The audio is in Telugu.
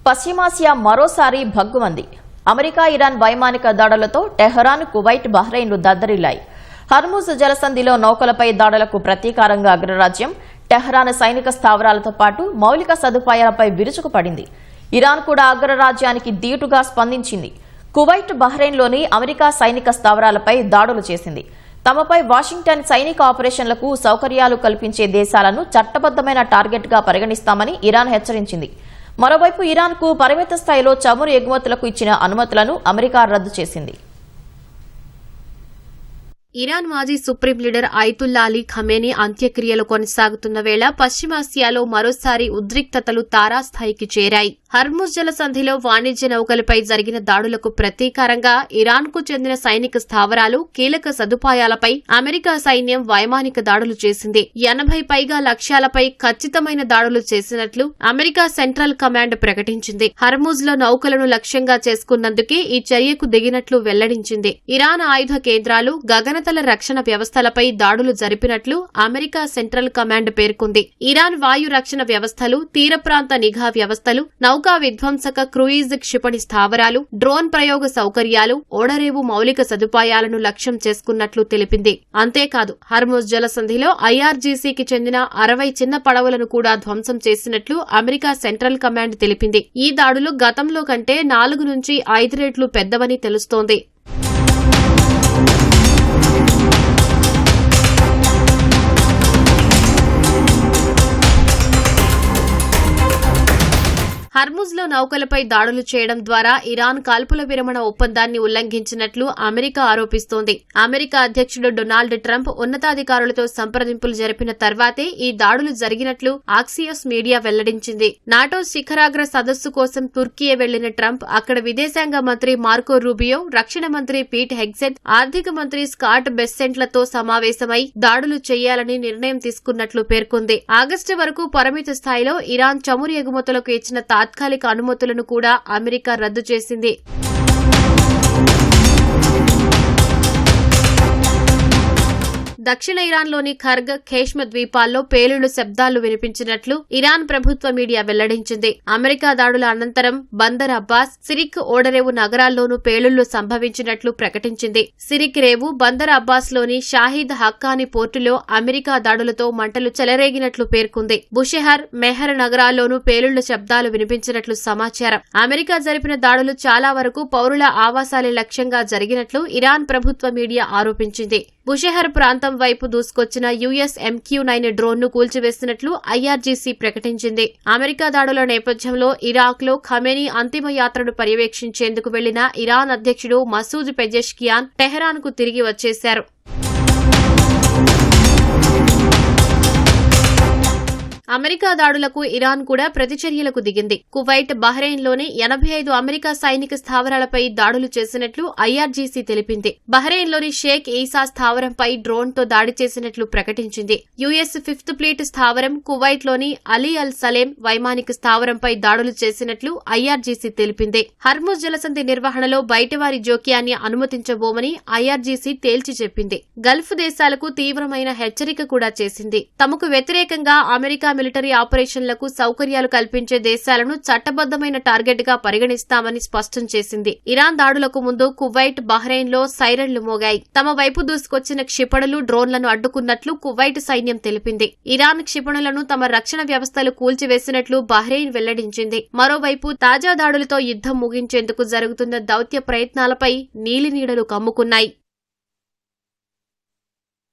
పశ్చిమాసియా మరోసారి భగ్గుమంది. అమెరికా ఇరాన్ వైమానిక దాడులతో టెహరాన్, కువైట్, బహ్రెయిన్లు దద్దరిల్లాయి. హర్ముజ్ జలసంధిలో నౌకలపై దాడులకు ప్రతీకారంగా అగ్రరాజ్యం టెహరాన్ సైనిక స్థావరాలతో పాటు మౌలిక సదుపాయాలపై విరుచుకుపడింది. ఇరాన్ కూడా అగ్రరాజ్యానికి దీటుగా స్పందించింది. కువైట్, బహ్రెయిన్లోని అమెరికా సైనిక స్థావరాలపై దాడులు చేసింది. తమపై వాషింగ్టన్ సైనిక ఆపరేషన్లకు సౌకర్యాలు కల్పించే దేశాలను చట్టబద్దమైన టార్గెట్గా పరిగణిస్తామని ఇరాన్ హెచ్చరించింది. మరోవైపు ఇరాన్కు పరిమిత స్థాయిలో చమురు ఎగుమతులకు ఇచ్చిన అనుమతులను అమెరికా రద్దు చేసింది. ఇరాన్ మాజీ supreme leader Ayatollah Ali Khamenei అంత్యక్రియలు కొనసాగుతున్న వేళ పశ్చిమాసియాలో మరోసారి ఉద్రిక్తతలు తారాస్థాయికి చేరాయి. హర్ముజ్ జలసంధిలో వాణిజ్య నౌకలపై జరిగిన దాడులకు ప్రతీకారంగా ఇరాన్కు చెందిన సైనిక స్థావరాలు, కీలక సదుపాయాలపై అమెరికా సైన్యం వైమానిక దాడులు చేసింది. 80 పైగా లక్ష్యాలపై ఖచ్చితమైన దాడులు చేసినట్లు అమెరికా సెంట్రల్ కమాండ్ ప్రకటించింది. హర్ముజ్ లో నౌకలను లక్ష్యంగా చేసుకున్నందుకే ఈ చర్యకు దిగినట్లు వెల్లడించింది. ఇరాన్ ఆయుధ కేంద్రాలు, గగనతల రక్షణ వ్యవస్థలపై దాడులు జరిపినట్లు అమెరికా సెంట్రల్ కమాండ్ పేర్కొంది. ఇరాన్ వాయు రక్షణ వ్యవస్థలు, తీర ప్రాంత నిఘా వ్యవస్థలు, నౌకా విధ్వంసక క్రూయిజ్ క్షిపణి స్థావరాలు, డ్రోన్ ప్రయోగ సౌకర్యాలు, ఓడరేవు మౌలిక సదుపాయాలను లక్ష్యం చేసుకున్నట్లు తెలిపింది. అంతేకాదు, హర్ముజ్ జలసంధిలో ఐఆర్జీసీకి చెందిన 60 చిన్న పడవలను కూడా ధ్వంసం చేసినట్లు అమెరికా సెంట్రల్ కమాండ్ తెలిపింది. ఈ దాడులు గతంలో కంటే 4 నుంచి 5 రెట్లు పెద్దవని తెలుస్తోంది. హర్ముజ్ లో నౌకలపై దాడులు చేయడం ద్వారా ఇరాన్ కాల్పుల విరమణ ఒప్పందాన్ని ఉల్లంఘించినట్లు అమెరికా ఆరోపిస్తోంది. అమెరికా అధ్యక్షుడు డొనాల్డ్ ట్రంప్ ఉన్నతాధికారులతో సంప్రదింపులు జరిపిన తర్వాతే ఈ దాడులు జరిగినట్లు ఆక్సియోస్ మీడియా వెల్లడించింది. నాటో శిఖరాగ్ర సదస్సు కోసం తుర్కియే వెళ్లిన ట్రంప్ అక్కడ విదేశాంగ మంత్రి మార్కో రూబియో, రక్షణ మంత్రి పీట్ హెగ్సెత్, ఆర్థిక మంత్రి స్కాట్ బెస్సెంట్లతో సమావేశమై దాడులు చేయాలని నిర్ణయం తీసుకున్నట్లు పేర్కొంది. ఆగస్టు వరకు పరిమిత స్థాయిలో ఇరాన్ చమురు ఎగుమతులకు ఇచ్చిన తాత్కాలిక అనుమతులను కూడా అమెరికా రద్దు చేసింది. దక్షిణ ఇరాన్లోని ఖర్గ్, ఖేష్మ ద్వీపాల్లో పేలుళ్లు శబ్దాలు వినిపించినట్లు ఇరాన్ ప్రభుత్వ మీడియా వెల్లడించింది. అమెరికా దాడుల అనంతరం బందర్ అబ్బాస్, సిరిక్ ఓడరేవు నగరాల్లోనూ పేలుళ్లు సంభవించినట్లు ప్రకటించింది. సిరిక్ రేవు, బందర్ అబ్బాస్లోని షాహిద్ హక్కానీ పోర్టులో అమెరికా దాడులతో మంటలు చెలరేగినట్లు పేర్కొంది. బుషెహర్, మెహర్ నగరాల్లోనూ పేలుళ్ల శబ్దాలు వినిపించినట్లు సమాచారం. అమెరికా జరిపిన దాడులు చాలా వరకు పౌరుల ఆవాసాలే లక్ష్యంగా జరిగినట్లు ఇరాన్ ప్రభుత్వ మీడియా ఆరోపించింది. బుషెహర్ ప్రాంతం వైపు దూసుకొచ్చిన యుఎస్ MQ-9 డ్రోన్ను కూల్చివేసినట్లు ఐఆర్జీసీ ప్రకటించింది. అమెరికా దాడుల నేపథ్యంలో ఇరాక్లో ఖమేనీ అంతిమ యాత్రను పర్యవేక్షించేందుకు వెళ్లిన ఇరాన్ అధ్యక్షుడు మసూద్ పెజెష్కియాన్ టెహరాన్కు తిరిగి వచ్చేశారు. అమెరికా దాడులకు ఇరాన్ కూడా ప్రతిచర్యలకు దిగింది. కువైట్, బహ్రెయిన్లోని 85 అమెరికా సైనిక స్థావరాలపై దాడులు చేసినట్లు ఐఆర్జీసీ తెలిపింది. బహ్రెయిన్లోని షేక్ ఈసా స్థావరంపై డ్రోన్తో దాడి చేసినట్లు ప్రకటించింది. యుఎస్ 5th ఫ్లీట్ స్థావరం, కువైట్లోని అలీ అల్ సలేం వైమానిక స్థావరంపై దాడులు చేసినట్లు ఐఆర్జీసీ తెలిపింది. హర్ముజ్ జలసంధి నిర్వహణలో బయటవారి జోక్యాన్ని అనుమతించబోమని ఐఆర్జీసీ తేల్చి చెప్పింది. గల్ఫ్ దేశాలకు తీవ్రమైన హెచ్చరిక కూడా చేసింది. తమకు వ్యతిరేకంగా అమెరికా మిలిటరీ ఆపరేషన్లకు సౌకర్యాలు కల్పించే దేశాలను చట్టబద్దమైన టార్గెట్ గా పరిగణిస్తామని స్పష్టం చేసింది. ఇరాన్ దాడులకు ముందు కువైట్, బహ్రెయిన్లో సైరన్లు మోగాయి. తమ వైపు దూసుకొచ్చిన క్షిపణులు, డ్రోన్లను అడ్డుకున్నట్లు కువైట్ సైన్యం తెలిపింది. ఇరాన్ క్షిపణులను తమ రక్షణ వ్యవస్థలు కూల్చివేసినట్లు బహ్రెయిన్ వెల్లడించింది. మరోవైపు తాజా దాడులతో యుద్దం ముగించేందుకు జరుగుతున్న దౌత్య ప్రయత్నాలపై నీలినీడలు కమ్ముకున్నాయి.